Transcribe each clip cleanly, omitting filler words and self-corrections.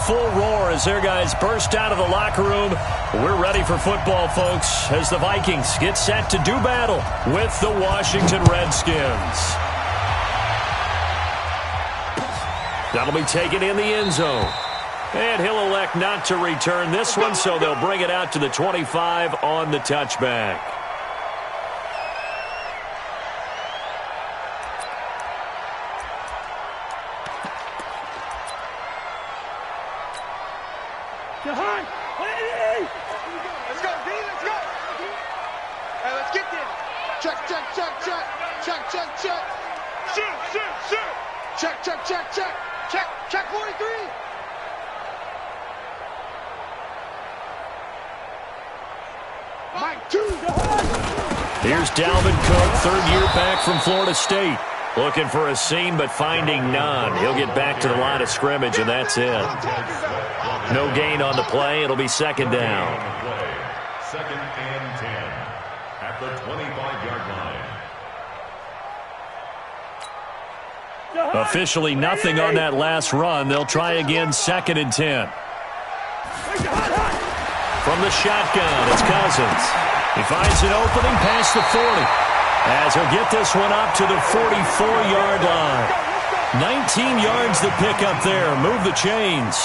full roar as their guys burst out of the locker room. We're ready for football, folks, as the Vikings get set to do battle with the Washington Redskins. That'll be taken in the end zone. And he'll elect not to return this one, so they'll bring it out to the 25 on the touchback. Let's go, D, let's go. Hey, let's get there. Check. Shoot. Check 43. Mike 2. Here's Dalvin Cook, third-year back from Florida State. Looking for a seam, but finding none. He'll get back to the line of scrimmage, and that's it. No gain on the play. It'll be second down. Second and 10 at the 25-yard line. Officially nothing on that last run. They'll try again, second and 10. From the shotgun, it's Cousins. He finds an opening past the 40. As he'll get this one up to the 44-yard line. 19 yards to pick up there. Move the chains.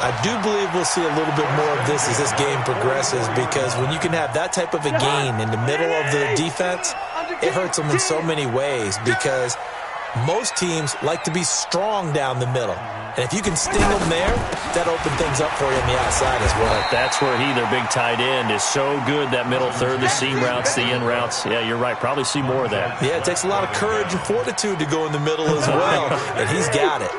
I do believe we'll see a little bit more of this as this game progresses, because when you can have that type of a gain in the middle of the defense, it hurts them in so many ways, because most teams like to be strong down the middle. And if you can sting them there, that opens things up for you on the outside as well. That's where their big tight end, is so good, that middle third, the seam routes, the in routes. Yeah, you're right. Probably see more of that. Yeah, it takes a lot of courage and fortitude to go in the middle as well, and he's got it.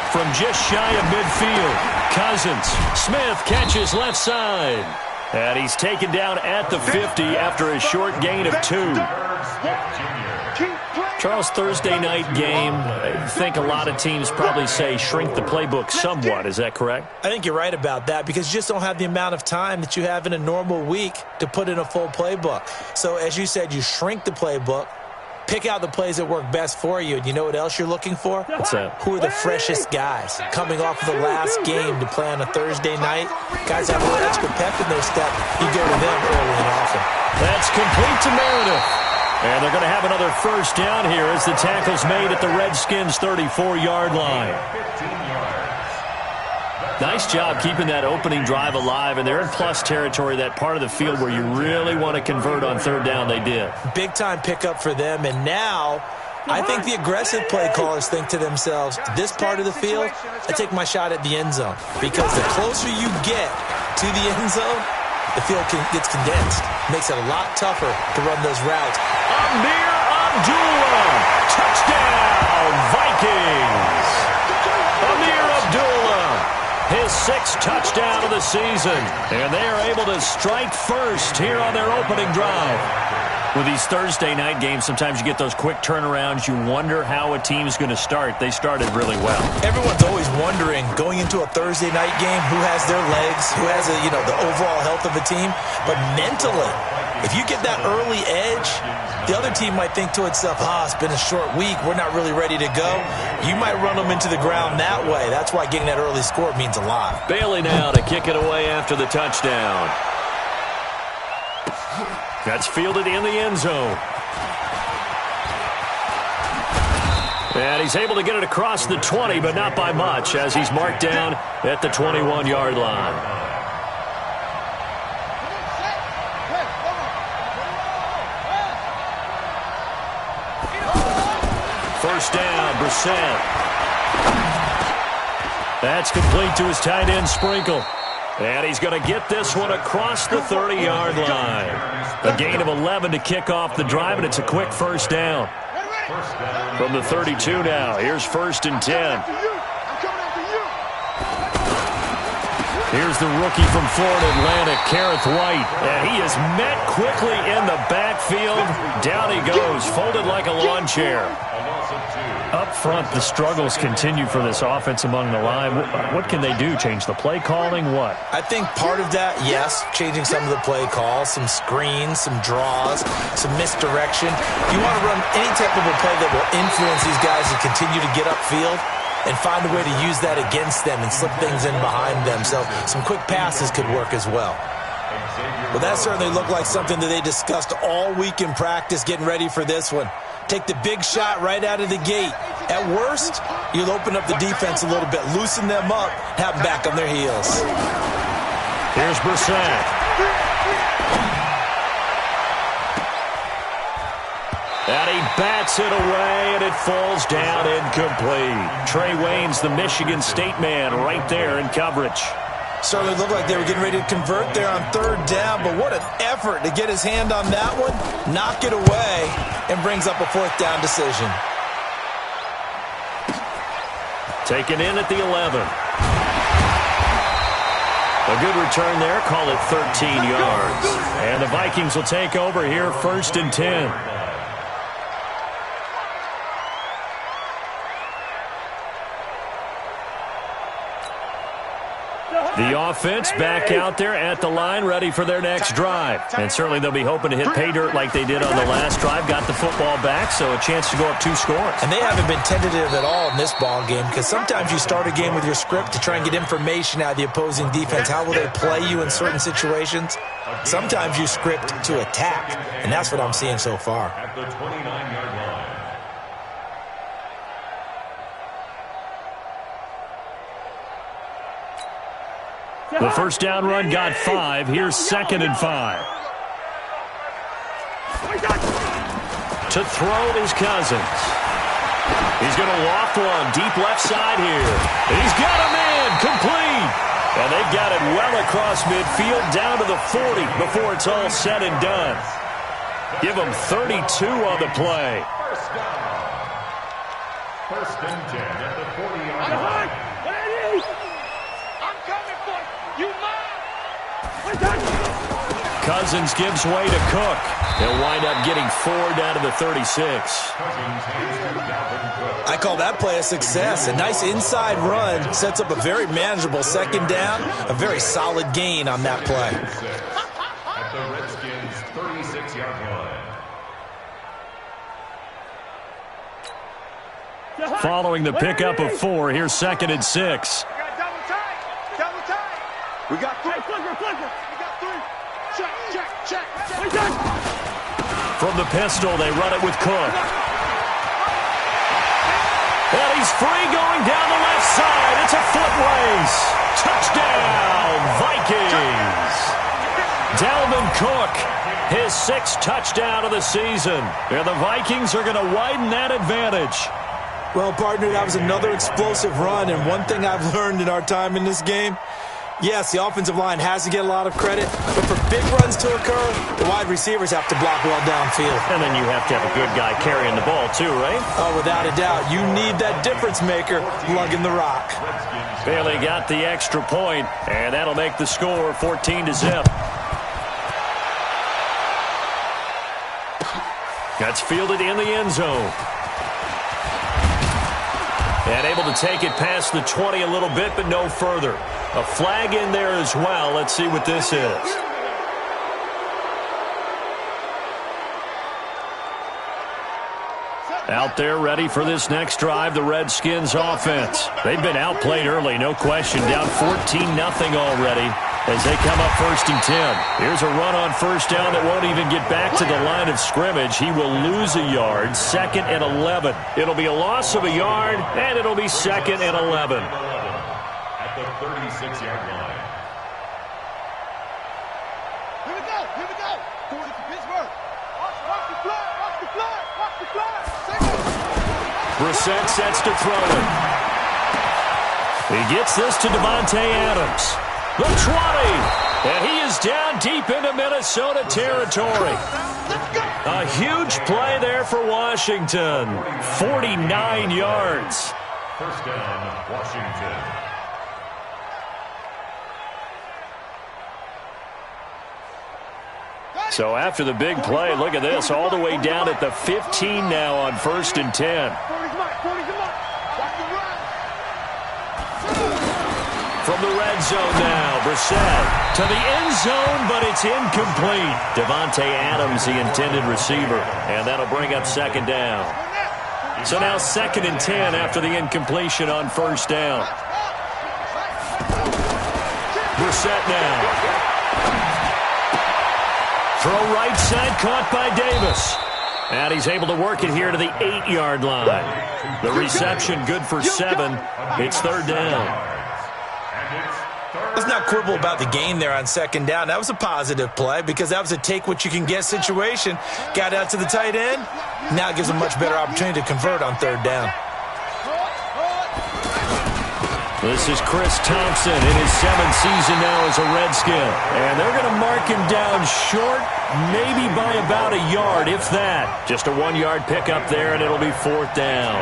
From just shy of midfield, Cousins. Smith catches left side. And he's taken down at the 50 after a short gain of 2. Charles, Thursday night game, I think a lot of teams probably say shrink the playbook somewhat. Is that correct? I think you're right about that, because you just don't have the amount of time that you have in a normal week to put in a full playbook. So as you said, you shrink the playbook, pick out the plays that work best for you, and you know what else you're looking for? What's that? Who are the freshest guys coming off of the last game to play on a Thursday night? Guys have a little extra pep in their step. You go to them early and often. That's complete to Meredith. And they're going to have another first down here as the tackle's made at the Redskins' 34-yard line. Nice job keeping that opening drive alive, and they're in plus territory, that part of the field where you really want to convert on third down. They did. Big-time pickup for them, and now I think the aggressive play callers think to themselves, this part of the field, I take my shot at the end zone, because the closer you get to the end zone, the field gets condensed. Makes it a lot tougher to run those routes. Amir Abdullah, touchdown, Vikings. Amir Abdullah, his 6th touchdown of the season. And they are able to strike first here on their opening drive. With these Thursday night games, sometimes you get those quick turnarounds. You wonder how a team's going to start. They started really well. Everyone's always wondering, going into a Thursday night game, who has their legs, who has the overall health of a team. But mentally, if you get that early edge, the other team might think to itself, it's been a short week, we're not really ready to go. You might run them into the ground that way. That's why getting that early score means a lot. Bailey now to kick it away after the touchdown. That's fielded in the end zone. And he's able to get it across the 20, but not by much, as he's marked down at the 21-yard line. First down, Brissett. That's complete to his tight end, Sprinkle. And he's going to get this one across the 30-yard line. A gain of 11 to kick off the drive, and it's a quick first down. From the 32 now, here's 1st and 10. Here's the rookie from Florida Atlantic, Kareth White. And he is met quickly in the backfield. Down he goes, folded like a lawn chair. Up front, the struggles continue for this offense among the line. What can they do? Change the play calling? What? I think part of that, yes, changing some of the play calls, some screens, some draws, some misdirection. You want to run any type of a play that will influence these guys to continue to get upfield and find a way to use that against them and slip things in behind them. So some quick passes could work as well. Well, that certainly looked like something that they discussed all week in practice getting ready for this one. Take the big shot right out of the gate. At worst, you'll open up the defense a little bit, loosen them up, have them back on their heels. Here's Brissett. And he bats it away, and it falls down incomplete. Trey Waynes, the Michigan State man, right there in coverage. Certainly looked like they were getting ready to convert there on third down, but what an effort to get his hand on that one, knock it away, and brings up a fourth down decision. Taken in at the 11. A good return there, call it 13 yards. And the Vikings will take over here, 1st and 10. The offense back out there at the line, ready for their next drive. And certainly they'll be hoping to hit pay dirt like they did on the last drive. Got the football back, so a chance to go up 2 scores. And they haven't been tentative at all in this ball game, because sometimes you start a game with your script to try and get information out of the opposing defense. How will they play you in certain situations? Sometimes you script to attack, and that's what I'm seeing so far. At the 29-yard line. The first down run got 5. Here's 2nd and 5. To throw is Cousins. He's going to loft one deep left side here. He's got a man complete. And they've got it well across midfield down to the 40 before it's all said and done. Give them 32 on the play. First and 10 at the 40-yard line. Cousins gives way to Cook. He'll wind up getting 4 down to the 36. I call that play a success. A nice inside run sets up a very manageable 2nd down, a very solid gain on that play. At the Redskins' 36-yard line. Following the pickup of 4, here's 2nd and 6. We got 3. We got 3. Check. From the pistol, they run it with Cook. And he's free going down the left side. It's a foot race. Touchdown, Vikings. Dalvin Cook, his 6th touchdown of the season. And the Vikings are going to widen that advantage. Well, partner, that was another explosive run, and one thing I've learned in our time in this game, yes, the offensive line has to get a lot of credit, but for big runs to occur, the wide receivers have to block well downfield. And then you have to have a good guy carrying the ball too, right? Oh, without a doubt. You need that difference maker lugging the rock. Bailey got the extra point, and that'll make the score 14-0. That's fielded in the end zone. And able to take it past the 20 a little bit, but no further. A flag in there as well. Let's see what this is. Out there ready for this next drive, the Redskins offense. They've been outplayed early, no question. Down 14-0 already as they come up 1st and 10. Here's a run on 1st down that won't even get back to the line of scrimmage. He will lose a yard, 2nd and 11. It'll be a loss of a yard, and it'll be 2nd and 11. At the 36-yard line. Here we go. Going to Pittsburgh. Watch the fly. Brissett sets to throw it. He gets this to Devontae Adams. The 20. And he is down deep into Minnesota territory. A huge play there for Washington. 49 yards. First down, Washington. So after the big play, look at this, all the way down at the 15 now on 1st and 10. From the red zone now, Brissett to the end zone, but it's incomplete. Devontae Adams, the intended receiver, and that'll bring up 2nd down. So now 2nd and 10 after the incompletion on 1st down. Brissett now. Throw right side, caught by Davis. And he's able to work it here to the 8-yard line. The reception good for 7. It's 3rd down. Let's not quibble about the gain there on 2nd down. That was a positive play because that was a take-what-you-can-get situation. Got out to the tight end. Now it gives him a much better opportunity to convert on 3rd down. This is Chris Thompson in his 7th season now as a Redskin. And they're going to mark him down short, maybe by about a yard, if that. Just a 1-yard pickup there, and it'll be 4th down.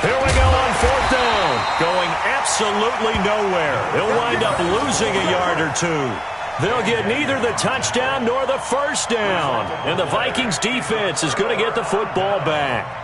Here we go on 4th down. Going absolutely nowhere. He'll wind up losing a yard or 2. They'll get neither the touchdown nor the 1st down. And the Vikings defense is going to get the football back.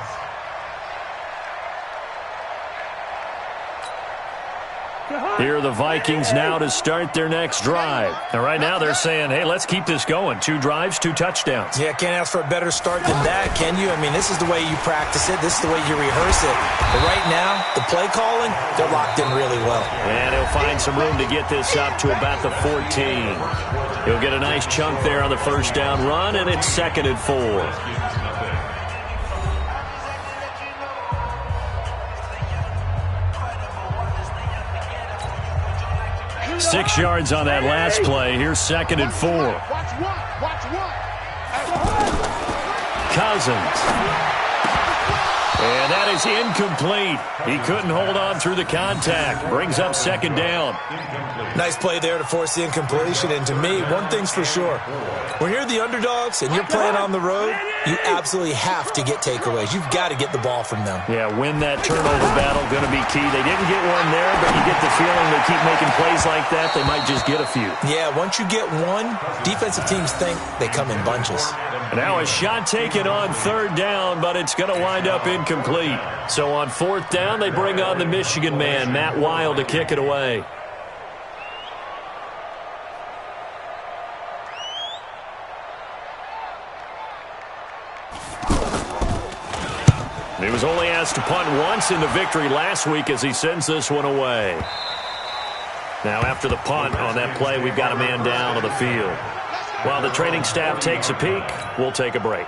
Here are the Vikings now to start their next drive. And right now they're saying, hey, let's keep this going. 2 drives, 2 touchdowns. Yeah, can't ask for a better start than that, can you? I mean, this is the way you practice it. This is the way you rehearse it. But right now, the play calling, they're locked in really well. And he'll find some room to get this up to about the 14. He'll get a nice chunk there on the 1st down run, and it's 2nd and 4. 6 yards on that last play. Here's 2nd and 4. Cousins. And that is incomplete. He couldn't hold on through the contact. Brings up 2nd down. Nice play there to force the incompletion. And to me, one thing's for sure. When you're the underdogs and you're playing on the road, you absolutely have to get takeaways. You've got to get the ball from them. Yeah, win that turnover battle, going to be key. They didn't get one there, but you get the feeling they keep making plays like that, they might just get a few. Yeah, once you get one, defensive teams think they come in bunches. Now a shot taken on 3rd down, but it's going to wind up incomplete. So on 4th down, they bring on the Michigan man, Matt Wild, to kick it away. He was only asked to punt once in the victory last week as he sends this one away. Now after the punt on that play, we've got a man down on the field. While the training staff takes a peek, we'll take a break.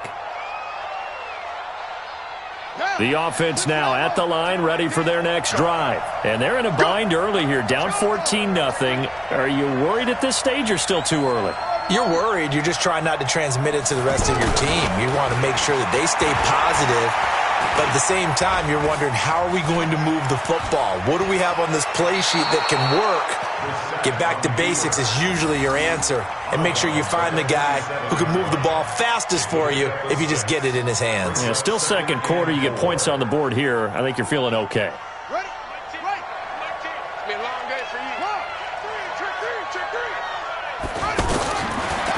The offense now at the line, ready for their next drive. And they're in a bind early here, down 14-0. Are you worried at this stage or still too early? You're worried. You're just trying not to transmit it to the rest of your team. You want to make sure that they stay positive. But at the same time, you're wondering, how are we going to move the football? What do we have on this play sheet that can work? Get back to basics is usually your answer. And make sure you find the guy who can move the ball fastest for you if you just get it in his hands. Yeah, still 2nd quarter. You get points on the board here. I think you're feeling okay. Ready? Right. It's been a long day for you. 1, 2, 3, check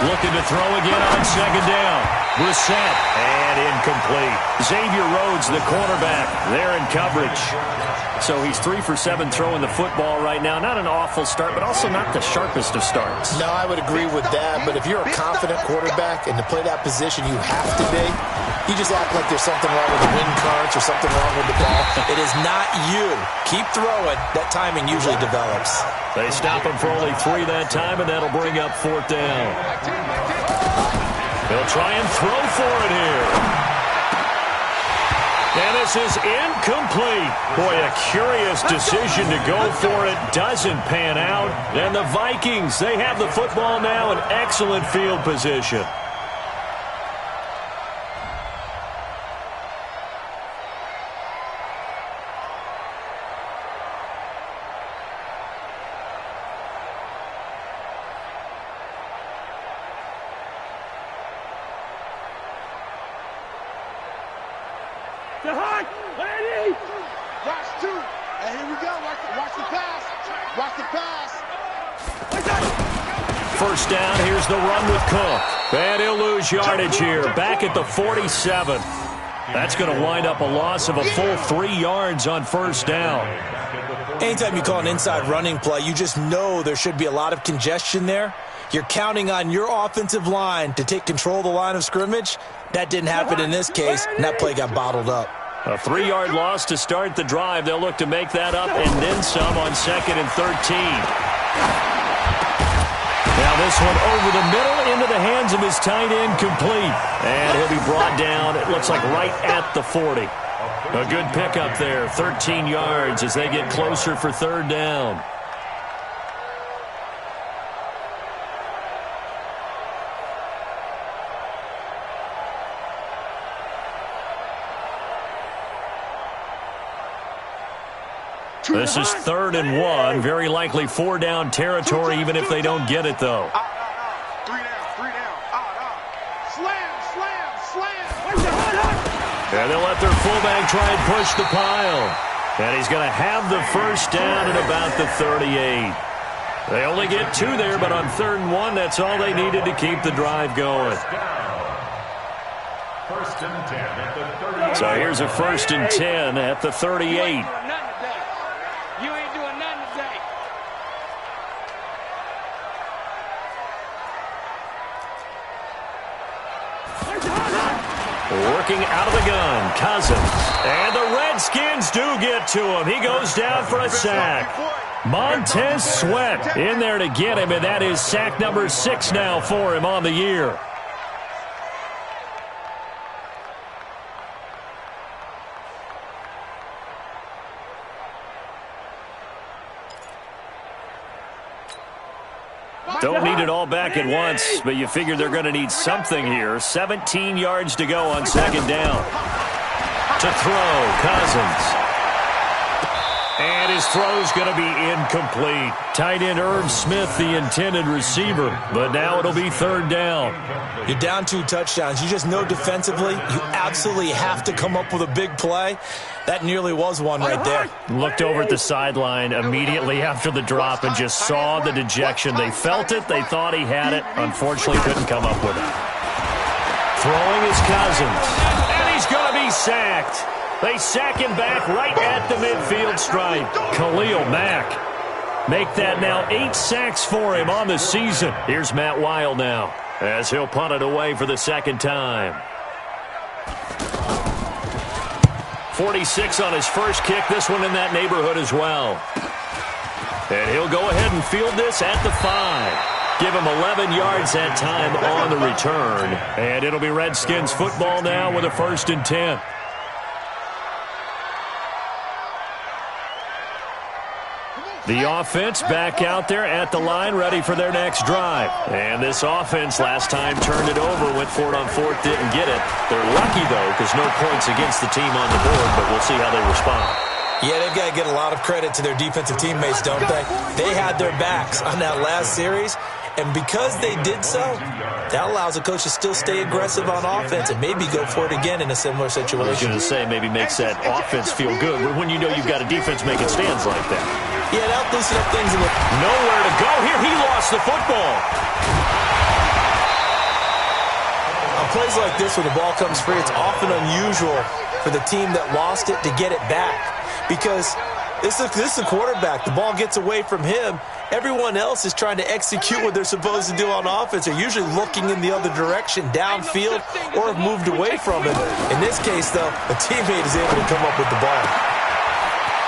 3. Looking to throw again on 2nd down. Brissett, and incomplete. Xavier Rhodes, the cornerback, there in coverage. So he's 3 for 7 throwing the football right now. Not an awful start, but also not the sharpest of starts. No, I would agree with that. But if you're a confident quarterback and to play that position you have to be, you just act like there's something wrong with the wind currents or something wrong with the ball. It is not you. Keep throwing. That timing usually develops. They stop him for only 3 that time, and that'll bring up 4th down. They'll try and throw for it here. And this is incomplete. Boy, a curious decision to go for it. Doesn't pan out. And the Vikings, they have the football now in excellent field position. Watch 2. And here we go. Watch the pass. Watch the pass. First down, here's the run with Cook. And he'll lose yardage here, back at the 47. That's going to wind up a loss of a full 3 yards on first down. Anytime you call an inside running play, you just know there should be a lot of congestion there. You're counting on your offensive line to take control of the line of scrimmage. That didn't happen in this case, and that play got bottled up. A 3-yard loss to start the drive. They'll look to make that up and then some on 2nd and 13. Now this one over the middle into the hands of his tight end, complete. And he'll be brought down, it looks like right at the 40. A good pickup there, 13 yards as they get closer for third down. This is 3rd and 1. Very likely 4-down territory, even if they don't get it, though. 3 down. Slam. And they'll let their fullback try and push the pile. And he's going to have the first down at about the 38. They only get 2 there, but on 3rd and 1, that's all they needed to keep the drive going. First and 10 at the 38. So here's a 1st and 10 at the 38. You ain't doing nothing today. Working out of the gun, Cousins. And the Redskins do get to him. He goes down for a sack. Montez Sweat in there to get him, and that is sack number 6 now for him on the year. Don't need it all back at once, but you figure they're going to need something here. 17 yards to go on 2nd down. To throw, Cousins. And his throw's going to be incomplete. Tight end Irv Smith, the intended receiver, but now it'll be 3rd down. You're down 2 touchdowns. You just know defensively you absolutely have to come up with a big play. That nearly was one right there. Looked over at the sideline immediately after the drop and just saw the dejection. They felt it. They thought he had it. Unfortunately, couldn't come up with it. Throwing is Cousins. And he's going to be sacked. They sack him back right at the midfield stripe. Khalil Mack. Make that now 8 sacks for him on the season. Here's Matt Wild now as he'll punt it away for the 2nd time. 46 on his first kick. This one in that neighborhood as well. And he'll go ahead and field this at the 5. Give him 11 yards that time on the return. And it'll be Redskins football now with a 1st and 10. The offense back out there at the line, ready for their next drive. And this offense last time turned it over, went for it on 4th, didn't get it. They're lucky, though, because no points against the team on the board, but we'll see how they respond. Yeah, they've got to get a lot of credit to their defensive teammates, don't they? They had their backs on that last series, and because they did so, that allows a coach to still stay aggressive on offense and maybe go for it again in a similar situation. I was going to say, maybe makes that offense feel good when you know you've got a defense making stands like that. Yeah, that'll loosen up things a little. Nowhere to go here. He lost the football. On plays like this where the ball comes free, it's often unusual for the team that lost it to get it back because this is a quarterback. The ball gets away from him. Everyone else is trying to execute what they're supposed to do on offense. They're usually looking in the other direction, downfield, or have moved away from it. In this case, though, a teammate is able to come up with the ball.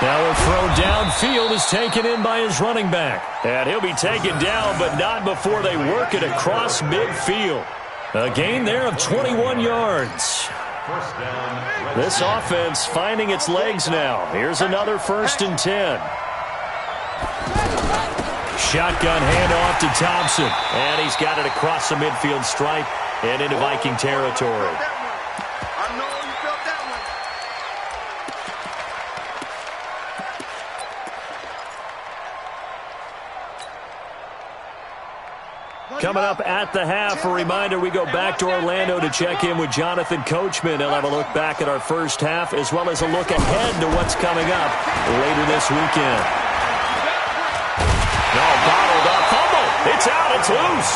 Now a throw downfield is taken in by his running back. And he'll be taken down, but not before they work it across midfield. A gain there of 21 yards. This offense finding its legs now. Here's another 1st and 10. Shotgun handoff to Thompson. And he's got it across the midfield stripe and into Viking territory. Coming up at the half, a reminder, we go back to Orlando to check in with Jonathan Coachman. He'll have a look back at our first half as well as a look ahead to what's coming up later this weekend. No, bottled up, fumble. out. It's loose.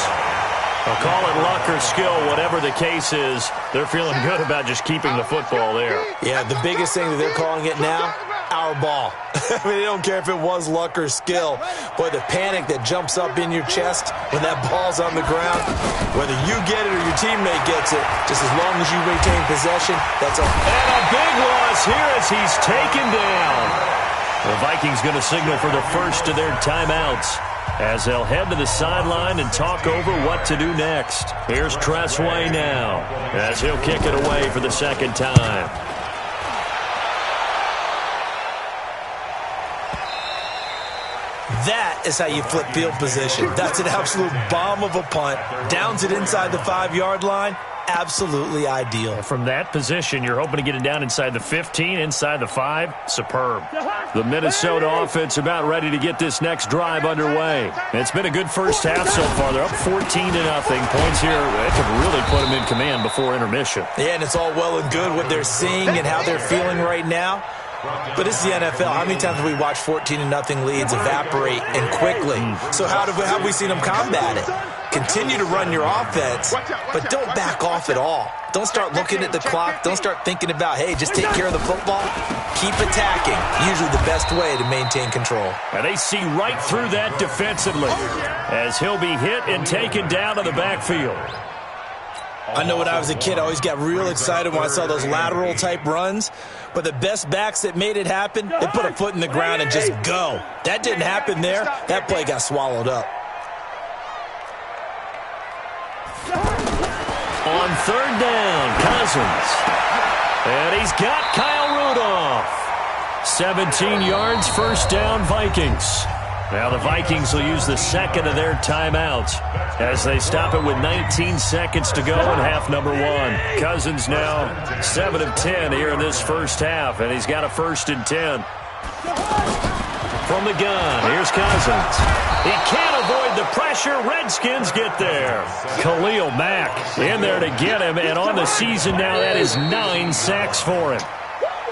I'll call it luck or skill, whatever the case is. They're feeling good about just keeping the football there. Yeah, the biggest thing that they're calling it now, our ball. I mean, they don't care if it was luck or skill. Boy, the panic that jumps up in your chest when that ball's on the ground, whether you get it or your teammate gets it, just as long as you retain possession, that's all. And a big loss here as he's taken down. The Vikings going to signal for the first of their timeouts as they'll head to the sideline and talk over what to do next. Here's Tressway now as he'll kick it away for the second time. That is how you flip field position. That's an absolute bomb of a punt. Downs it inside the 5-yard line. Absolutely ideal. From that position, you're hoping to get it down inside the 15, inside the 5. Superb. The Minnesota offense about ready to get this next drive underway. It's been a good first half so far. They're up 14-0. Points here, that could really put them in command before intermission. Yeah, and it's all well and good what they're seeing and how they're feeling right now. But this is the NFL. How many times have we watched 14-0 leads evaporate and quickly? So how have we seen them combat it? Continue to run your offense, but don't back off at all. Don't start looking at the clock. Don't start thinking about, hey, just take care of the football. Keep attacking. Usually the best way to maintain control. And they see right through that defensively as he'll be hit and taken down to the backfield. I know when I was a kid, I always got real excited when I saw those lateral-type runs. But the best backs that made it happen, they put a foot in the ground and just go. That didn't happen there. That play got swallowed up. On third down, Cousins. And he's got Kyle Rudolph. 17 yards, first down, Vikings. Now the Vikings will use the second of their timeouts as they stop it with 19 seconds to go in half number 1. Cousins now 7 of 10 here in this first half, and he's got a 1st and 10. From the gun, here's Cousins. He can't avoid the pressure. Redskins get there. Khalil Mack in there to get him, and on the season now, that is 9 sacks for him.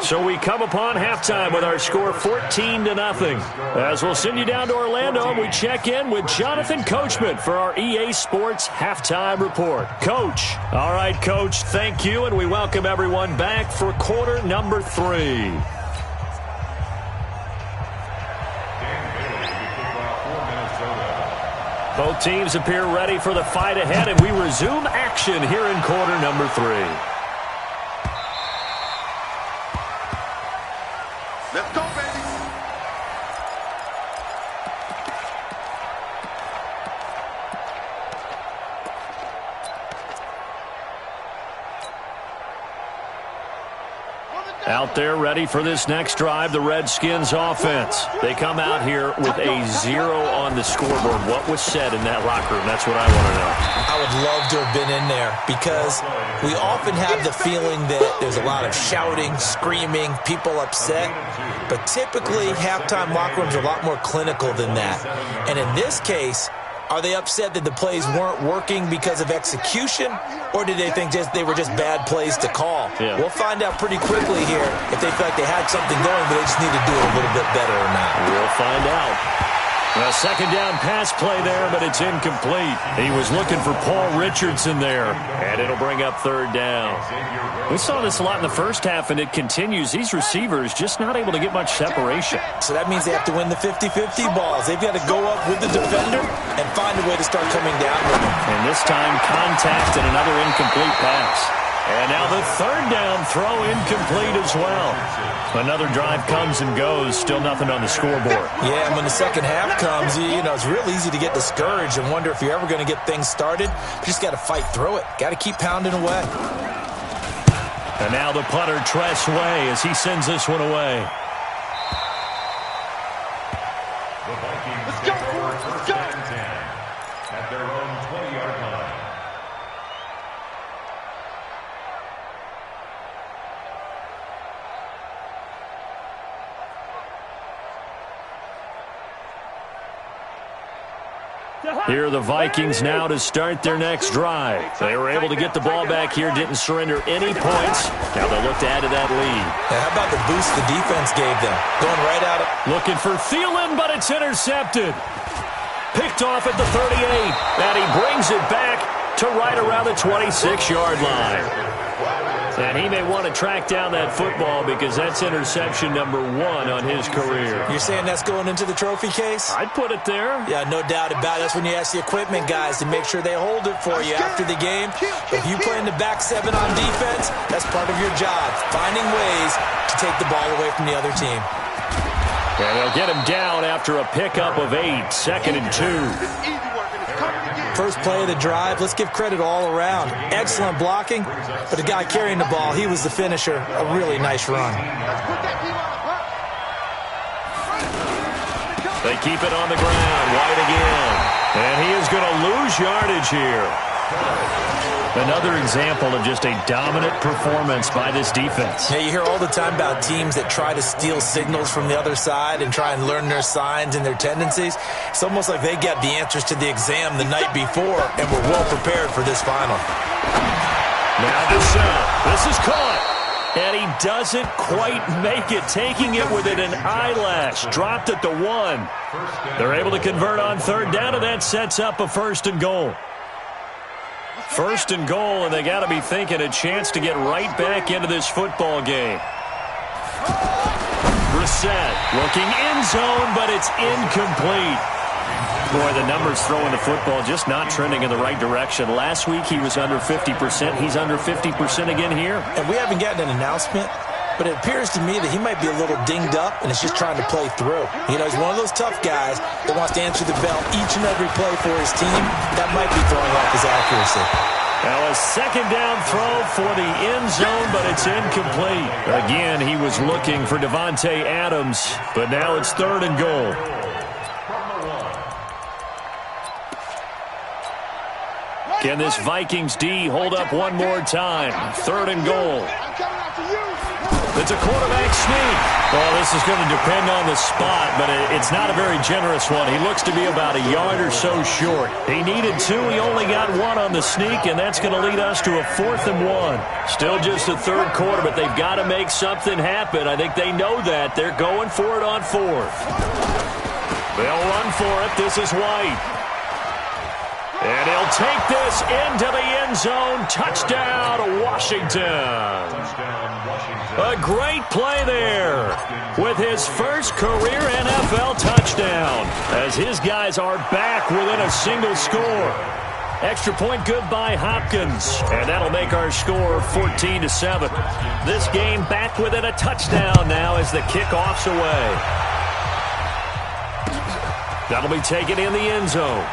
So we come upon halftime with our score 14-0. As we'll send you down to Orlando, and we check in with Jonathan Coachman for our EA Sports Halftime Report. Coach. All right, Coach, thank you, and we welcome everyone back for quarter number 3. Both teams appear ready for the fight ahead, and we resume action here in quarter number 3. Let's go, baby. Out there ready for this next drive, the Redskins offense. They come out here with a 0 on the scoreboard. What was said in that locker room? That's what I want to know. I would love to have been in there because we often have the feeling that there's a lot of shouting, screaming, people upset. But typically, halftime locker rooms are a lot more clinical than that. And in this case, are they upset that the plays weren't working because of execution, or did they think they were just bad plays to call? Yeah. We'll find out pretty quickly here if they feel like they had something going, but they just need to do it a little bit better or not. We'll find out. A second down pass play there, but it's incomplete. He was looking for Paul Richardson there, and it'll bring up third down. We saw this a lot in the first half, and it continues. These receivers just not able to get much separation. So that means they have to win the 50-50 balls. They've got to go up with the defender and find a way to start coming down with them. And this time, contact and another incomplete pass. And now the third down throw incomplete as well. Another drive comes and goes, still nothing on the scoreboard. Yeah, and when the second half comes, it's real easy to get discouraged and wonder if you're ever going to get things started. You just got to fight through it. Got to keep pounding away. And now the punter, Tressway, as he sends this one away. The Vikings get first and 10 at their own 20-yard line. Here are the Vikings now to start their next drive. They were able to get the ball back here, didn't surrender any points. Now they'll look to add to that lead. Now, how about the boost the defense gave them? Going right out of... Looking for Thielen, but it's intercepted. Picked off at the 38, and he brings it back to right around the 26-yard line. And he may want to track down that football because that's interception number 1 on his career. You're saying that's going into the trophy case? I'd put it there. Yeah, no doubt about it. That's when you ask the equipment guys to make sure they hold it for you after the game. If you play in the back 7 on defense, that's part of your job, finding ways to take the ball away from the other team. And they'll get him down after a pickup of 8, 2nd and 2. First play of the drive, let's give credit all around. Excellent blocking, but the guy carrying the ball, he was the finisher. A really nice run. They keep it on the ground. White again. And he is going to lose yardage here. Another example of just a dominant performance by this defense. Yeah, you hear all the time about teams that try to steal signals from the other side and try and learn their signs and their tendencies. It's almost like they get the answers to the exam the night before and were well prepared for this final. Now the set. This is caught. And he doesn't quite make it, taking it within an eyelash. Dropped at the 1. They're able to convert on 3rd down, and that sets up a 1st and goal. 1st and goal, and they got to be thinking a chance to get right back into this football game. Brissett looking end zone, but it's incomplete. Boy, the numbers throwing the football just not trending in the right direction. Last week he was under 50%. He's under 50% again here. And we haven't gotten an announcement, but it appears to me that he might be a little dinged up and is just trying to play through. You know, he's one of those tough guys that wants to answer the bell each and every play for his team. That might be throwing off his accuracy. Now a 2nd down throw for the end zone, but it's incomplete. Again, he was looking for Davante Adams, but now it's 3rd and goal. Can this Vikings D hold up one more time? 3rd and goal. It's a quarterback sneak. Well, this is going to depend on the spot, but it's not a very generous one. He looks to be about a yard or so short. He needed 2. He only got 1 on the sneak, and that's going to lead us to a 4th and 1. Still just the 3rd quarter, but they've got to make something happen. I think they know that. They're going for it on 4th. They'll run for it. This is White. And he'll take this into the end zone. Touchdown, Washington. A great play there with his first career NFL touchdown as his guys are back within a single score. Extra point good by Hopkins, and that'll make our score 14-7. This game back within a touchdown now as the kickoff's away. That'll be taken in the end zone.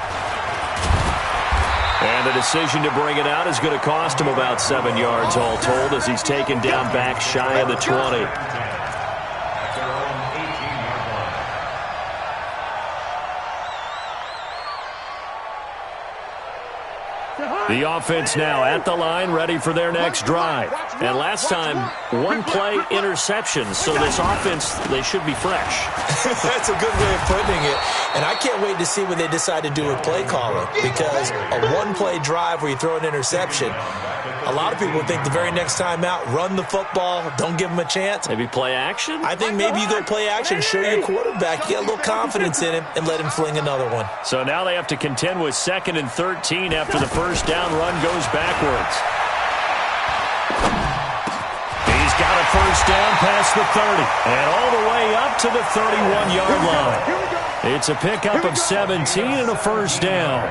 And the decision to bring it out is going to cost him about 7 yards all told as he's taken down back shy of the 20. The offense now at the line, ready for their next drive. And last time, 1 play interception. So this offense, they should be fresh. That's a good way of putting it. And I can't wait to see what they decide to do with play calling. Because a 1-play drive where you throw an interception, a lot of people think the very next time out, run the football, don't give them a chance. Maybe play action? I think maybe you go play action, show your quarterback, you get a little confidence in him, and let him fling another one. So now they have to contend with 2nd and 13 after the first down run goes backwards. He's got a first down past the 30 and all the way up to the 31-yard line. It's a pickup of 17 and a first down.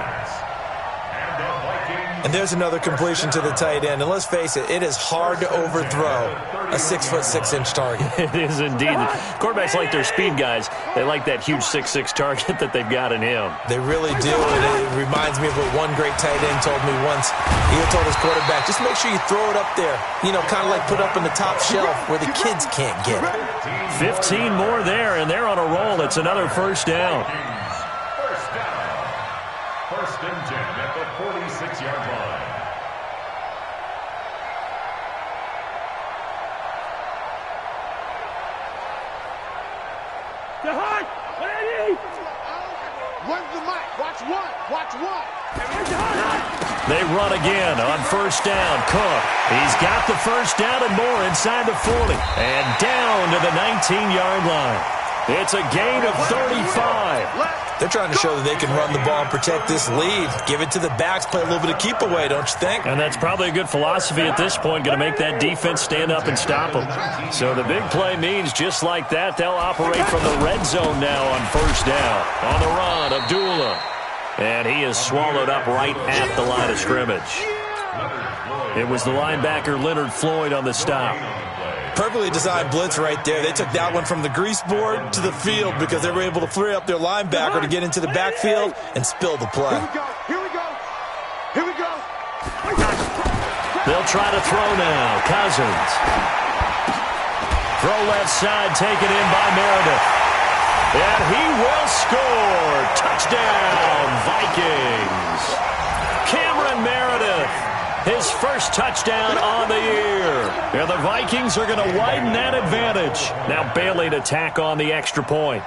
And there's another completion to the tight end. And let's face it, it is hard to overthrow a 6'6" target. It is indeed. Quarterbacks like their speed guys. They like that huge 6'6" target that they've got in him. They really do. And it reminds me of what one great tight end told me once. He told his quarterback, just make sure you throw it up there. You know, kind of like put up in the top shelf where the kids can't get it. 15 more there, and they're on a roll. It's another first down. First and 10 at the 46-yard line. Run the mic. Watch one. Watch one. They run again on first down. Cook. He's got the first down and more inside the 40. And down to the 19-yard line. It's a gain of 35. They're trying to show that they can run the ball and protect this lead. Give it to the backs, play a little bit of keep away, don't you think? And that's probably a good philosophy at this point, going to make that defense stand up and stop them. So the big play means just like that, they'll operate from the red zone now on first down. On the run, Abdullah. And he is swallowed up right at the line of scrimmage. It was the linebacker Leonard Floyd on the stop. Perfectly designed blitz right there. They took that one from the grease board to the field because they were able to free up their linebacker to get into the backfield and spill the play. Here we go. Here we go. They'll try to throw now. Cousins. Throw left side, taken in by Meredith. And he will score. Touchdown, Vikings. Cameron Meredith. His first touchdown on the year. And the Vikings are going to widen that advantage. Now Bailey to tack on the extra point.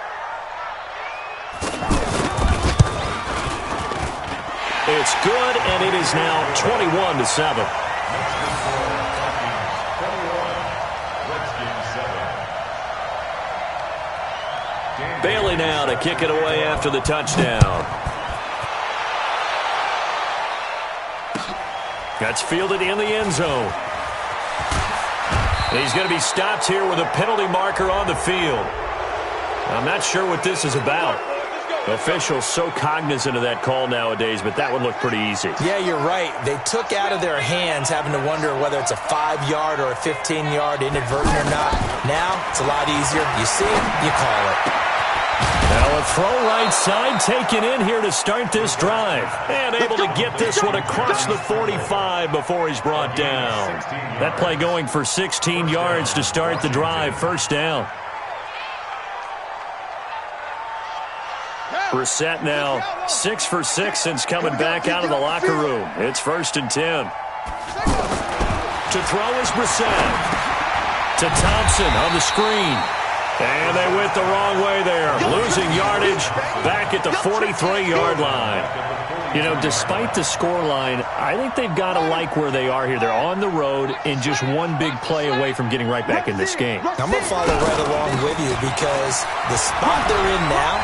It's good, and it is now 21-7. Bailey now to kick it away after the touchdown. That's fielded in the end zone. He's going to be stopped here with a penalty marker on the field. I'm not sure what this is about. Officials so cognizant of that call nowadays, but that one looked pretty easy. Yeah, you're right. They took out of their hands having to wonder whether it's a 5-yard or a 15-yard inadvertent or not. Now, it's a lot easier. You see it, you call it. Now a throw right side taken in here to start this drive. And able to get this one across the 45 before he's brought down. That play going for 16 yards to start the drive. First down. Brissett now 6 for 6 since coming back out of the locker room. It's 1st and 10. To throw is Brissett. To Thompson on the screen. And they went the wrong way there. Losing yardage back at the 43-yard line. You know, despite the scoreline, I think they've got to like where they are here. They're on the road and just one big play away from getting right back in this game. I'm going to follow right along with you because the spot they're in now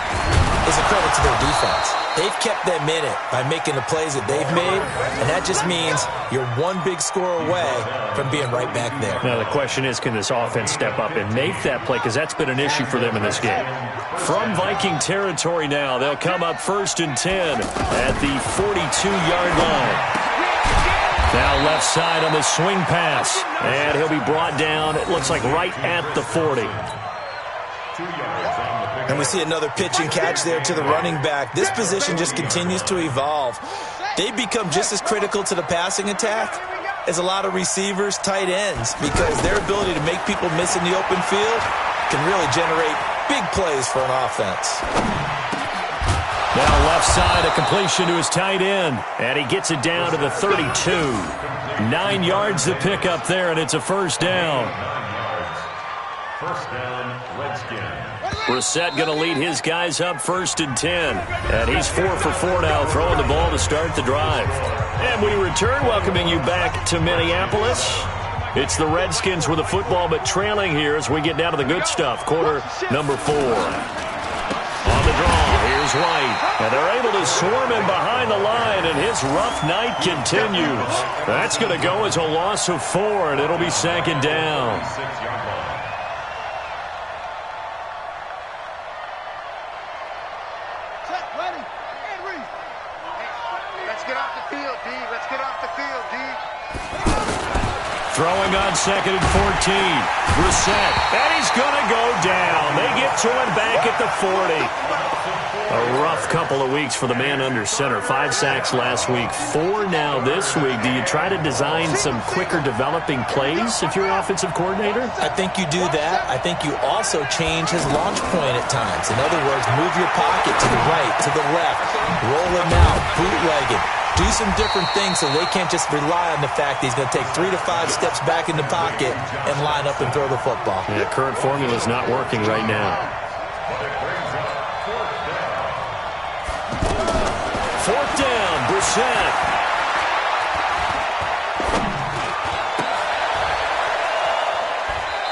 is a credit to their defense. They've kept them in it by making the plays that they've made, and that just means you're one big score away from being right back there. Now the question is, can this offense step up and make that play? Because that's been an issue for them in this game. From Viking territory now, they'll come up 1st and 10 at the 42-yard line. Now left side on the swing pass. And he'll be brought down, it looks like right at the 40. And we see another pitch and catch there to the running back. This position just continues to evolve. They become just as critical to the passing attack as a lot of receivers, tight ends, because their ability to make people miss in the open field can really generate big plays for an offense. Now left side, a completion to his tight end. And he gets it down to the 32. 9 yards to pick up there, and it's a first down. First down, Redskins. Brissett going to lead his guys up 1st and 10. And he's 4 for 4 now, throwing the ball to start the drive. And we return, welcoming you back to Minneapolis. It's the Redskins with the football, but trailing here as we get down to the good stuff. Quarter number 4. On the draw, here's White. And they're able to swarm him behind the line, and his rough night continues. That's going to go as a loss of 4, and it'll be 2nd down. Throwing on 2nd and 14. Brissett. And he's going to go down. They get to him back at the 40. A rough couple of weeks for the man under center. 5 sacks last week, 4 now this week. Do you try to design some quicker developing plays if you're an offensive coordinator? I think you do that. I think you also change his launch point at times. In other words, move your pocket to the right, to the left, roll him out, bootleg it. Do some different things so they can't just rely on the fact that he's going to take 3 to 5 steps back in the pocket and line up and throw the football. Yeah, current formula is not working right now. 4th down, Brissett.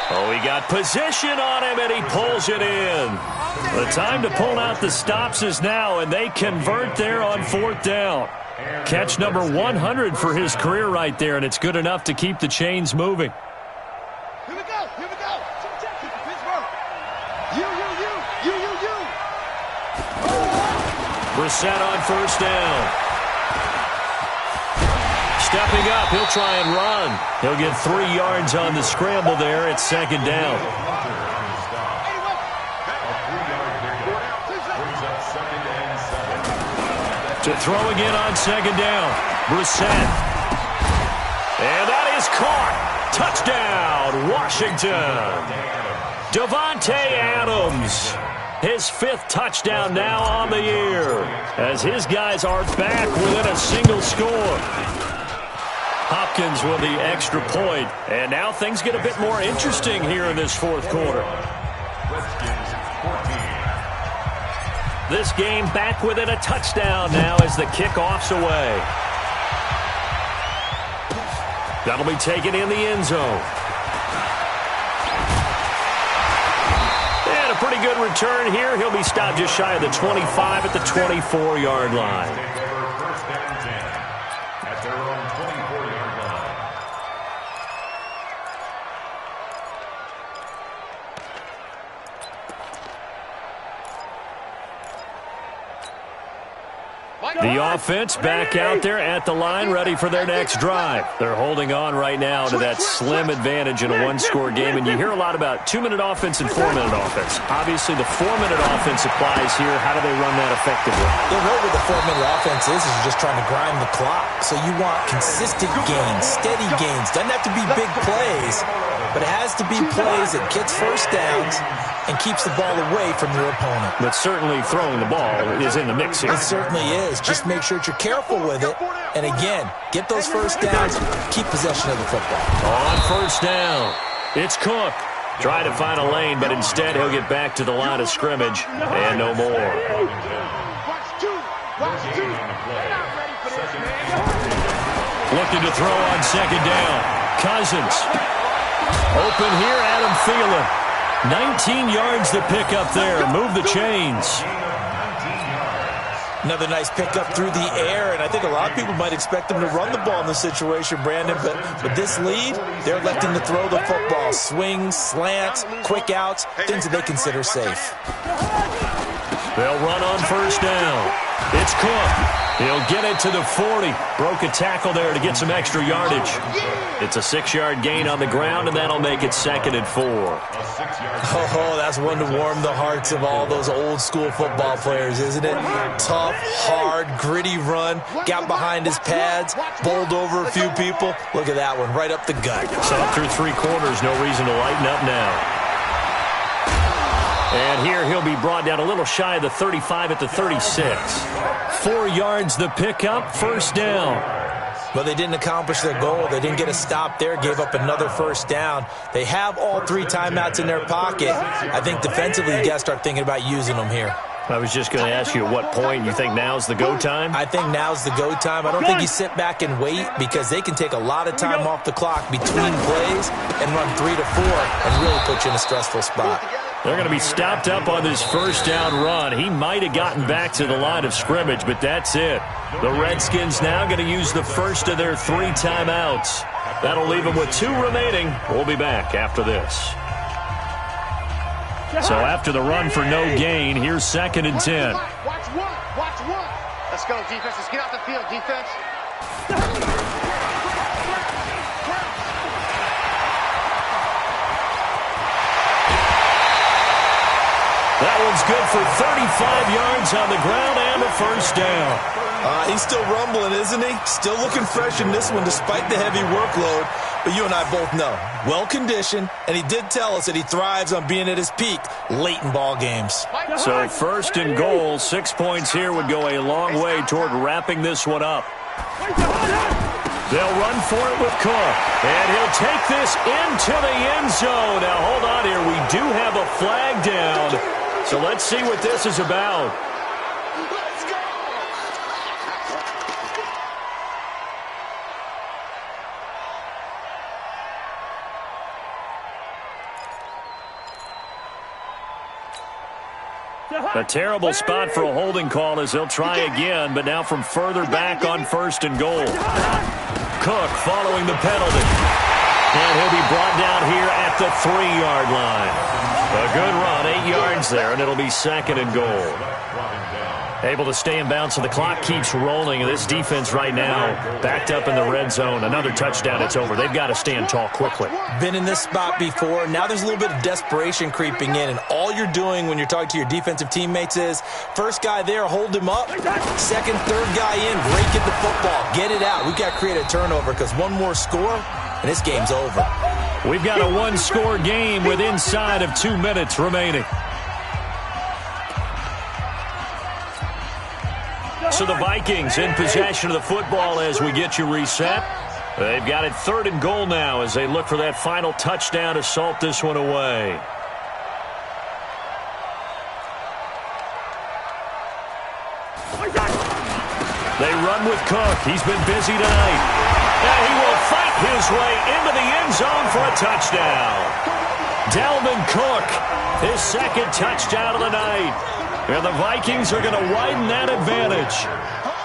A Oh, he got position on him, and he pulls it in. The time to pull out the stops is now, and they convert there on 4th down. Catch number 100 for his career right there, and it's good enough to keep the chains moving. Here we go. Here we go. Pittsburgh. You. Brissett on 1st down. Stepping up, he'll try and run. He'll get 3 yards on the scramble there. It's 2nd down. To throw again on 2nd down. Brissett. And that is caught. Touchdown, Washington. Davante Adams. His 5th touchdown now on the year, as his guys are back within a single score. Hopkins with the extra point, and now things get a bit more interesting here in this 4th quarter. This game back within a touchdown now as the kickoff's away. That'll be taken in the end zone. And a pretty good return here. He'll be stopped just shy of the 25 at the 24-yard line. The offense back out there at the line, ready for their next drive. They're holding on right now to that slim advantage in a one-score game, and you hear a lot about 2-minute offense and 4-minute offense. Obviously, the 4-minute offense applies here. How do they run that effectively? The role with the 4-minute offense is just trying to grind the clock. So you want consistent gains, steady gains. Doesn't have to be big plays, but it has to be plays that gets first downs and keeps the ball away from your opponent. But certainly throwing the ball is in the mix here. It certainly is. Just make sure that you're careful with it. And again, get those first downs, keep possession of the football. On 1st down, it's Cook. Try to find a lane, but instead he'll get back to the line of scrimmage and no more. Looking to throw on 2nd down. Cousins. Open here, Adam Thielen. 19 yards to pick up there. Move the chains. Another nice pickup through the air, and I think a lot of people might expect them to run the ball in this situation, Brandon, but with this lead, they're electing to throw the football. Swings, slants, quick outs, things that they consider safe. They'll run on 1st down. It's Cook. He'll get it to the 40. Broke a tackle there to get some extra yardage. It's a 6-yard gain on the ground, and that'll make it 2nd and 4. Oh, that's one to warm the hearts of all those old-school football players, isn't it? Tough, hard, gritty run. Got behind his pads, bowled over a few people. Look at that one, right up the gut. So up through 3 quarters, no reason to lighten up now. And here he'll be brought down a little shy of the 35 at the 36. 4 yards the pickup, 1st down. But they didn't accomplish their goal. They didn't get a stop there, gave up another 1st down. They have all 3 timeouts in their pocket. I think defensively you got to start thinking about using them here. I was just going to ask you at what point you think now's the go time? I think now's the go time. I don't think you sit back and wait because they can take a lot of time off the clock between plays and run 3 to 4 and really put you in a stressful spot. They're going to be stopped up on this 1st down run. He might have gotten back to the line of scrimmage, but that's it. The Redskins now going to use the first of their 3 timeouts. That'll leave them with 2 remaining. We'll be back after this. So after the run for no gain, here's 2nd and 10. Watch one. Let's go, defense. Let's get out the field, defense. That one's good for 35 yards on the ground and a 1st down. He's still rumbling, isn't he? Still looking fresh in this one despite the heavy workload. But you and I both know, well-conditioned, and he did tell us that he thrives on being at his peak late in ball games. So 1st and goal, 6 points here would go a long way toward wrapping this one up. They'll run for it with Cook, and he'll take this into the end zone. Now, hold on here. We do have a flag down, so let's see what this is about. A terrible spot for a holding call as they'll try again, but now from further back on 1st and goal. Cook following the penalty. And he'll be brought down here at the 3-yard line. A good run, 8 yards there, and it'll be 2nd and goal. Able to stay in bounds, so the clock keeps rolling. This defense right now backed up in the red zone. Another touchdown, it's over. They've got to stand tall quickly. Been in this spot before. Now there's a little bit of desperation creeping in, and all you're doing when you're talking to your defensive teammates is first guy there, hold him up. Second, third guy in, break at the football. Get it out. We've got to create a turnover because one more score, and this game's over. We've got a one-score game with inside of 2 minutes remaining. So the Vikings in possession of the football as we get you reset. They've got it 3rd and goal now as they look for that final touchdown to salt this one away. They run with Cook. He's been busy tonight. And he will fight his way into the end zone for a touchdown. Dalvin Cook, his 2nd touchdown of the night. And the Vikings are going to widen that advantage.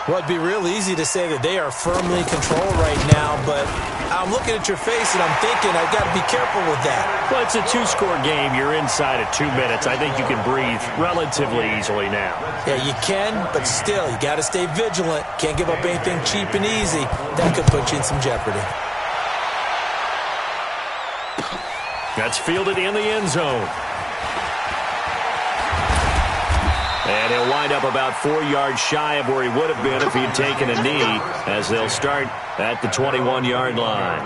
Well, it'd be real easy to say that they are firmly in control right now, but I'm looking at your face and I'm thinking I've got to be careful with that. Well, it's a 2-score game. You're inside of 2 minutes. I think you can breathe relatively easily now. Yeah, you can, but still, you got to stay vigilant. Can't give up anything cheap and easy. That could put you in some jeopardy. That's fielded in the end zone. And he'll wind up about 4 yards shy of where he would have been if he had taken a knee, as they'll start at the 21-yard line.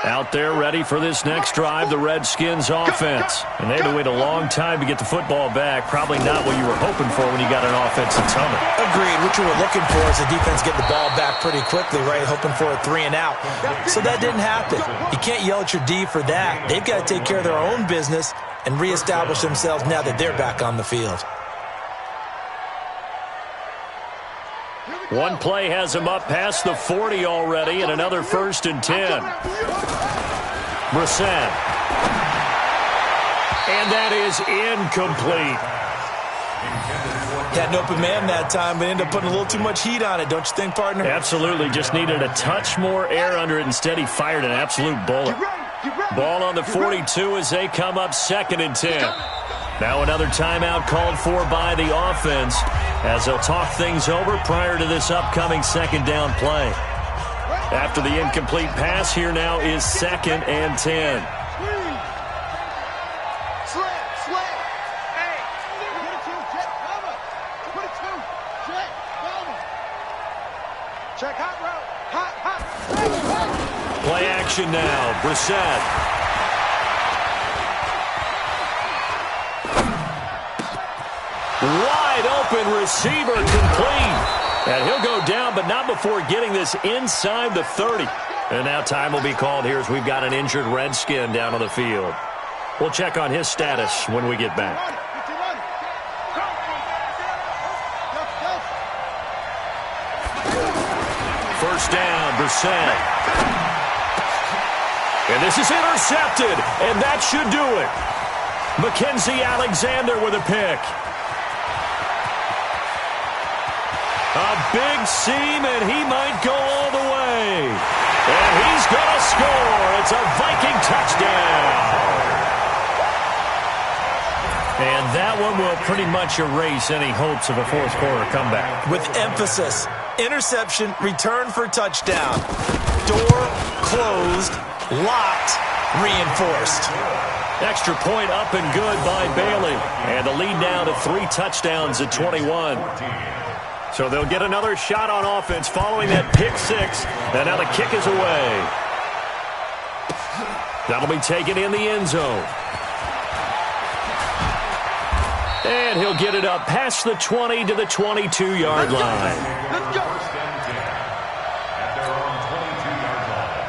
Out there ready for this next drive, the Redskins offense. And they had to wait a long time to get the football back. Probably not what you were hoping for when you got an offense that's humming. Agreed. What you were looking for is the defense getting the ball back pretty quickly, right? Hoping for a 3 and out. So that didn't happen. You can't yell at your D for that. They've got to take care of their own business and reestablish themselves now that they're back on the field. One play has him up past the 40 already, and another 1st and 10. Brissett. And that is incomplete. Had an open man that time, but ended up putting a little too much heat on it, don't you think, partner? Absolutely. Just needed a touch more air under it. Instead, he fired an absolute bullet. Ball on the 42 as they come up 2nd and 10. Now another timeout called for by the offense as they'll talk things over prior to this upcoming 2nd down play. After the incomplete pass, here now is 2nd and 10. Play action now. Brissett. Wide open receiver complete. And he'll go down, but not before getting this inside the 30. And now time will be called here as we've got an injured Redskin down on the field. We'll check on his status when we get back. First down, Brissett. And this is intercepted, and that should do it. Mackensie Alexander with a pick. A big seam, and he might go all the way. And he's going to score. It's a Viking touchdown. And that one will pretty much erase any hopes of a fourth-quarter comeback. With emphasis, interception, return for touchdown. Door closed, locked, reinforced. Extra point up and good by Bailey. And the lead now to 3 touchdowns at 21. So they'll get another shot on offense following that pick 6. And now the kick is away. That'll be taken in the end zone. And he'll get it up past the 20 to the 22-yard line. Let's go. At their own 22-yard line.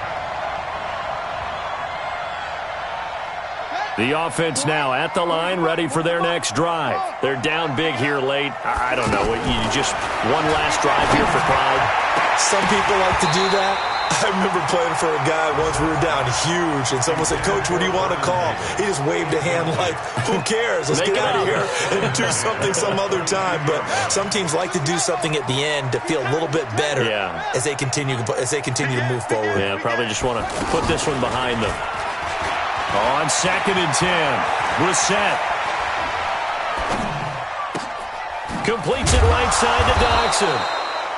The offense now at the line, ready for their next drive. They're down big here late. I don't know. You just one last drive here for pride. Some people like to do that. I remember playing for a guy once. We were down huge, and someone said, "Coach, what do you want to call?" He just waved a hand like, "Who cares? Let's get out of here and do something some other time." But some teams like to do something at the end to feel a little bit better as they continue to move forward. Yeah, probably just want to put this one behind them. On 2nd and 10, Brissett completes it right side to Dodson.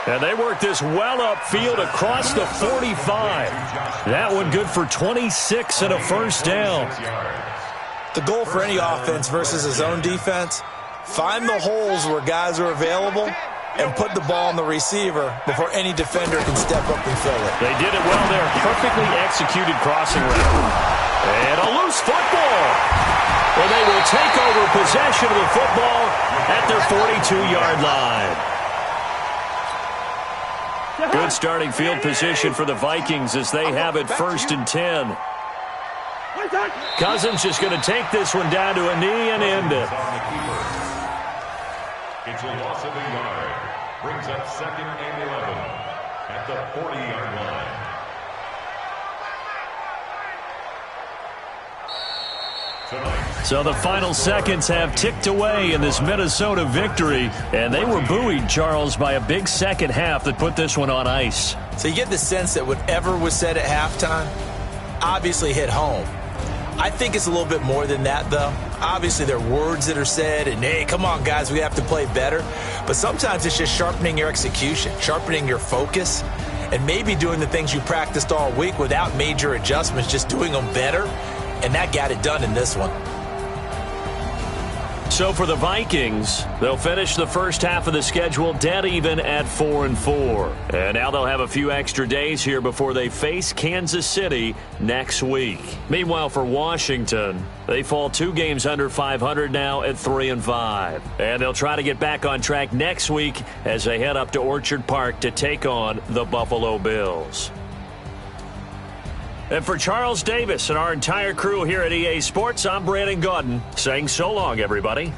And they work this well upfield across the 45. That one good for 26 and a first down. The goal for any offense versus a zone defense, find the holes where guys are available and put the ball on the receiver before any defender can step up and fill it. They did it well there. Perfectly executed crossing route. And a loose football. Well, they will take over possession of the football at their 42-yard line. Good starting field position for the Vikings as they have it 1st and 10. Cousins just going to take this one down to a knee and end it. It's a loss of a yard. Brings up 2nd and 11 at the 40-yard line. So the final seconds have ticked away in this Minnesota victory, and they were buoyed, Charles, by a big second half that put this one on ice. So you get the sense that whatever was said at halftime obviously hit home. I think it's a little bit more than that, though. Obviously, there are words that are said, and, hey, come on, guys, we have to play better. But sometimes it's just sharpening your execution, sharpening your focus, and maybe doing the things you practiced all week without major adjustments, just doing them better. And that got it done in this one. So for the Vikings, they'll finish the first half of the schedule dead even at 4-4. And now they'll have a few extra days here before they face Kansas City next week. Meanwhile, for Washington, they fall 2 games under 500 now at 3-5. And they'll try to get back on track next week as they head up to Orchard Park to take on the Buffalo Bills. And for Charles Davis and our entire crew here at EA Sports, I'm Brandon Gaudin saying so long, everybody.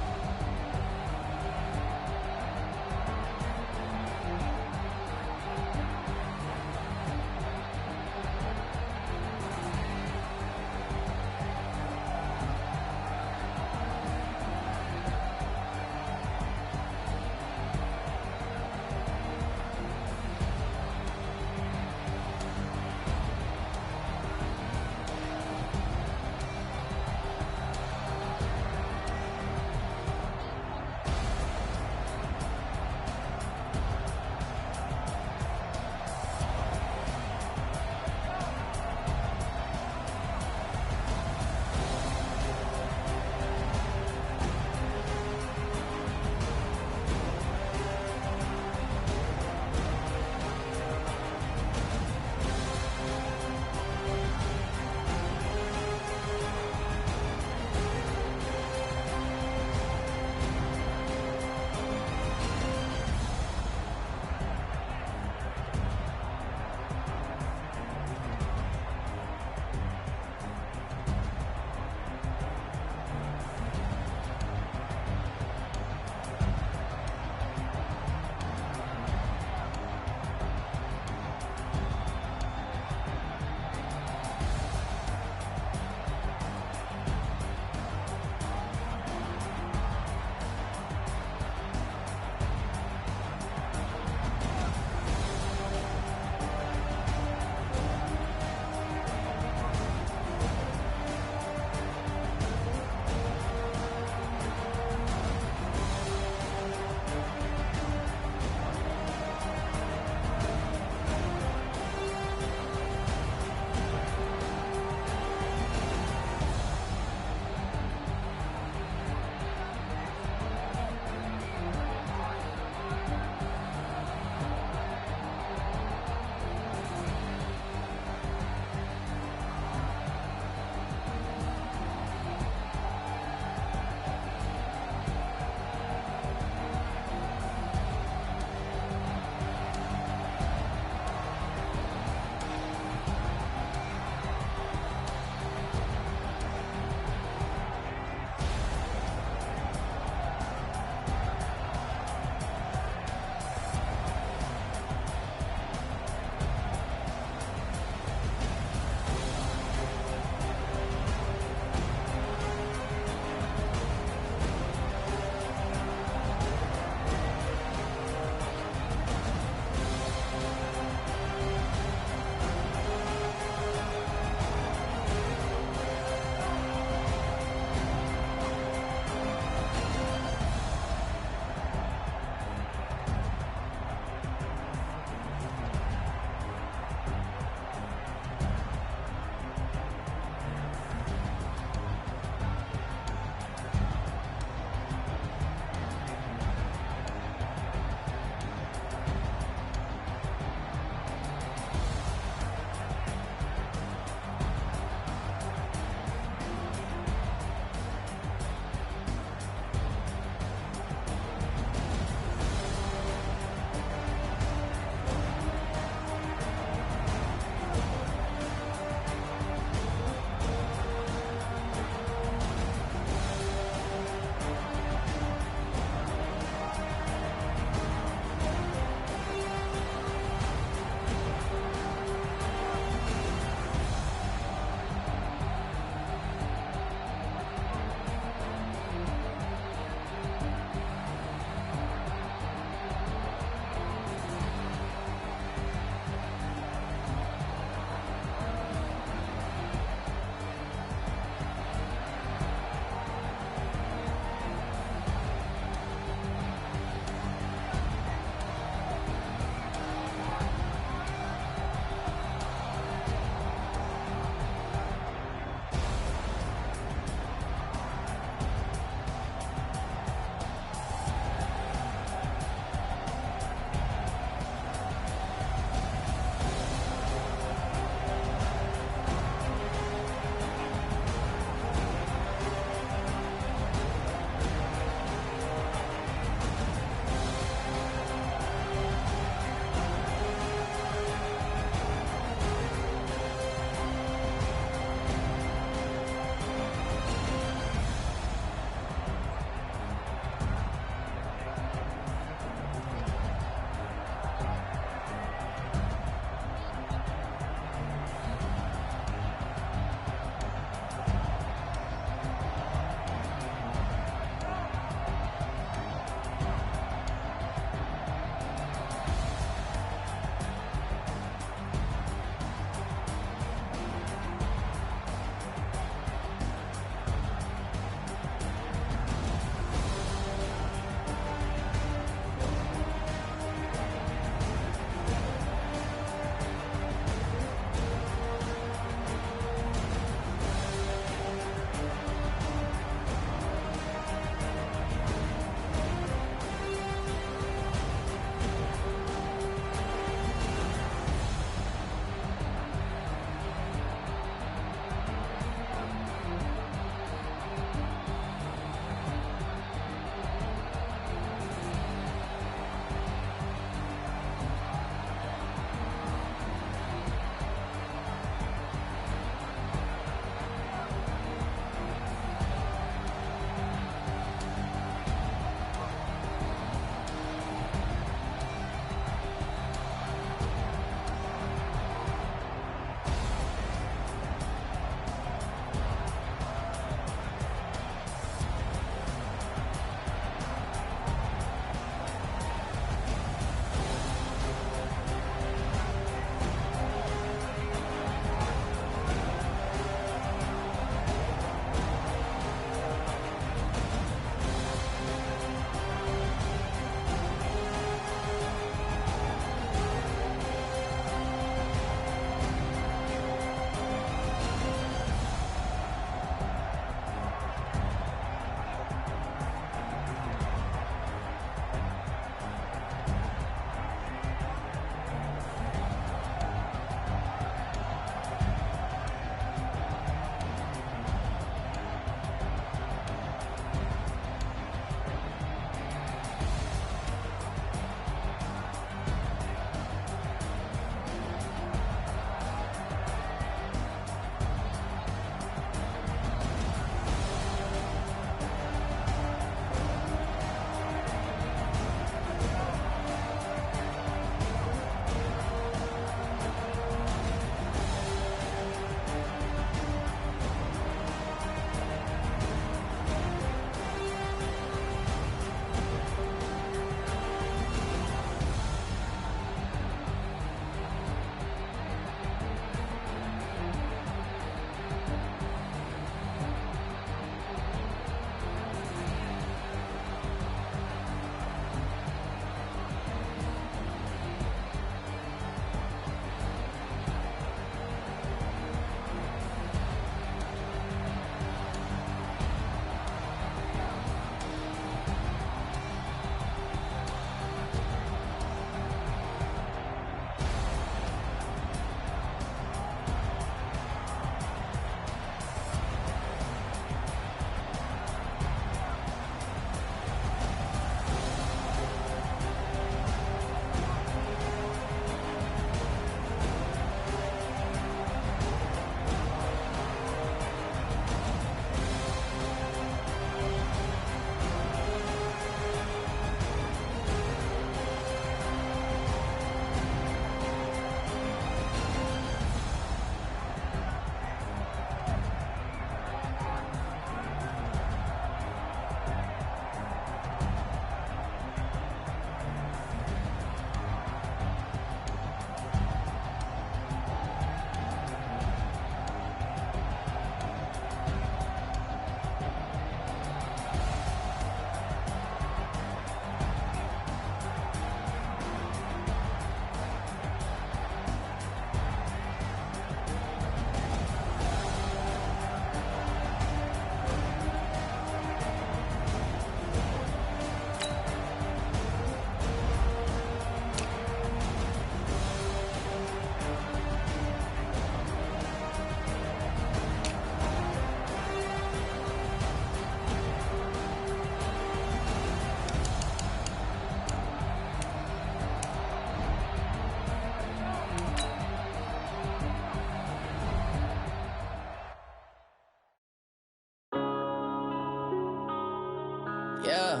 Yeah.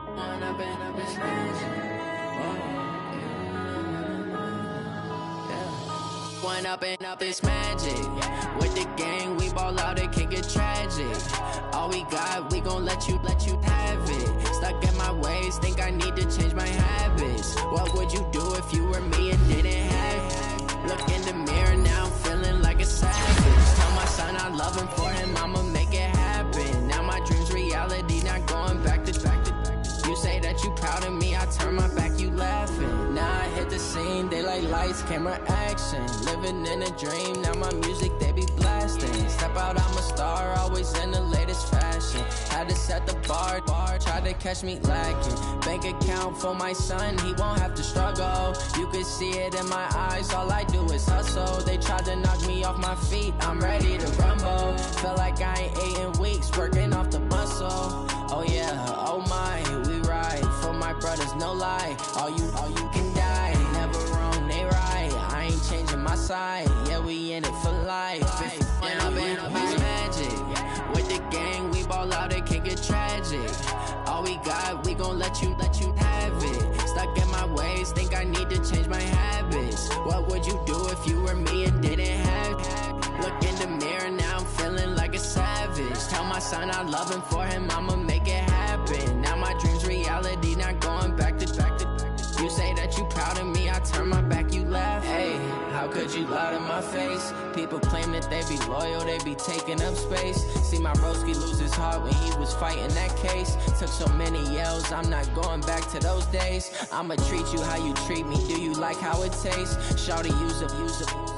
One up and up is magic. With the gang, we ball out, it can get tragic. All we got, we gon' let you have it. Stuck in my ways, think I need to change my habits. What would you do if you were me and didn't have it? Look in the mirror, now I'm feeling like a savage. Tell my son I love him, for him I'ma make it happen. Now my dream's reality, not going back to. You say that you proud of me, I turn my back, you laughing. Now I hit the scene, they like lights, camera, action. Living in a dream, now my music, they be blasting. Step out, I'm a star, always in the latest fashion. Had to set the bar, try to catch me lacking. Bank account for my son, he won't have to struggle. You can see it in my eyes, all I do is hustle. They tried to knock me off my feet, I'm ready to rumble. Feel like I ain't ate in weeks, working off the muscle. Oh yeah, oh my, we ride for my brothers, no lie. All you can die, never wrong, they right. I ain't changing my side, yeah, we in it for life. And I've been magic. With the gang, we ball out, it can get tragic. All we got, we gon' let you have it. Stuck in my ways, think I need to change my habits. What would you do if you were me and didn't have it? Look in the mirror, now I'm feeling like a savage. Tell my son I love him, for him I'ma make it happen. Now my dream's reality, not going back to. You say that you proud of me, I turn my back, you laugh. Hey, how could you lie to my face? People claim that they be loyal, they be taking up space. See my broski lose his heart when he was fighting that case. Took so many yells, I'm not going back to those days. I'ma treat you how you treat me, do you like how it tastes? Shawty, use up,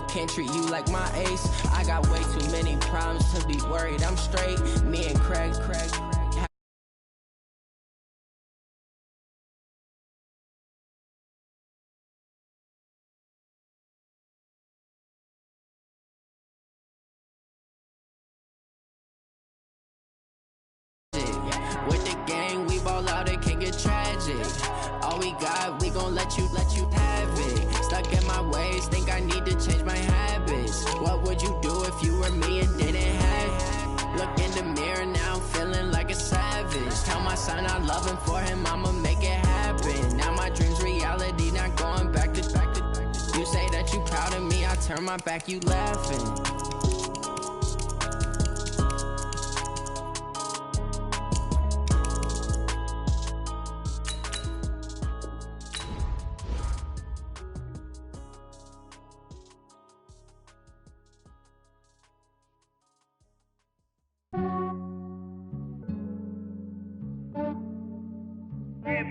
can't treat you like my ace. I got way too many problems to be worried, I'm straight. Me and Craig. With the gang, we ball out, it can get tragic. All we got, we gon' let you have it. Stuck in my ways, think I need to change my habits. What would you do if you were me and didn't have it? Look in the mirror, now I'm feeling like a savage. Tell my son I love him, for him I'ma make it happen. Now my dream's reality, not going back to. You say that you proud of me, I turn my back, you laughing.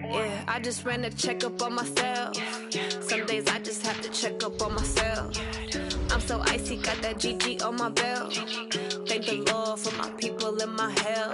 Yeah, I just ran a checkup on myself. Some days I just have to check up on myself. I'm so icy, got that GG on my belt. Thank the Lord for my people in my hell.